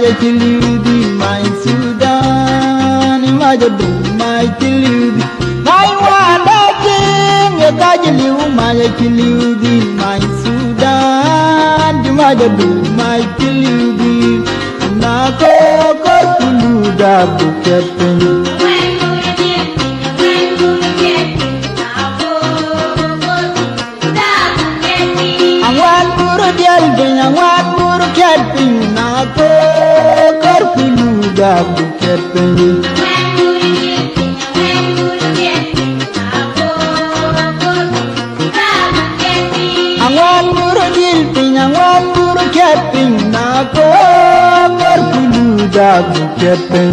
maja chiludi my Sudan maja du my chiludi my wanda king kajliu maja chiludi my Sudan maja du my chiludi na ko tuluda bukepen Angwan buru ketping na ko tuluda bukepen Angwan buru jilping angwan buru ketping na ko tuluda bukepen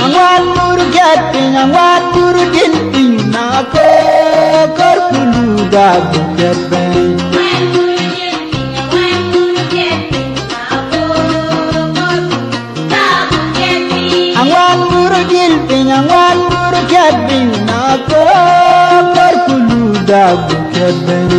Angwan buru jilping na ko tuluda bukepen Angwan buru jilping angwan buru ketping na ko tuluda bukepen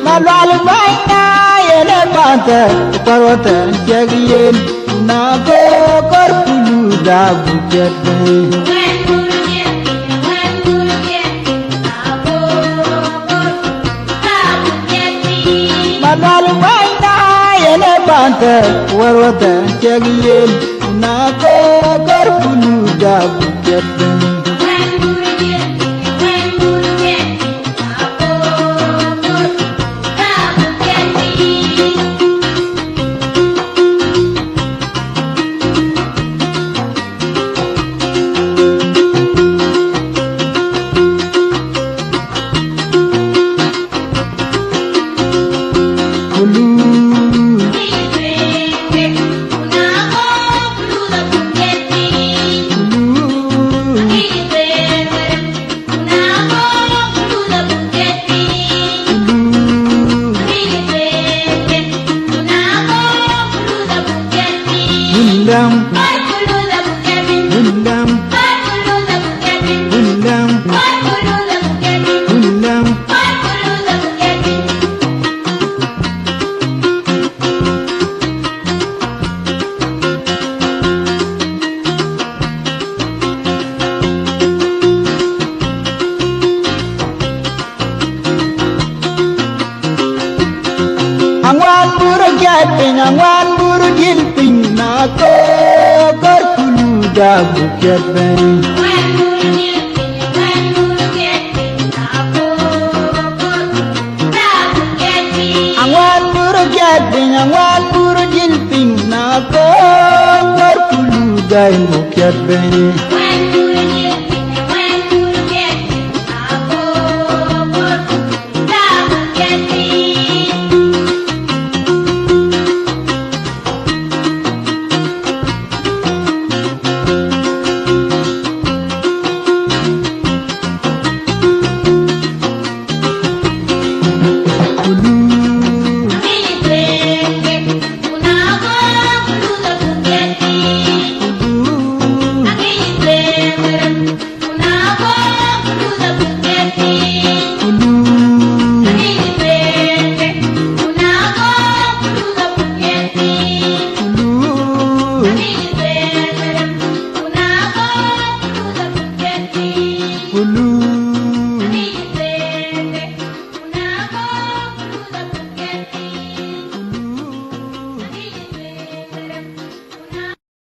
Malwal baina yele bante parwata jagiyen na ko tuluda bukepen Malwal baina yele bante parwata jagiyen na ko tuluda bukepen Angwan buru ketping angwan buru jilping na ko tuluda bukepen Angwan buru ketping angwan buru jilping na ko tuluda bukepen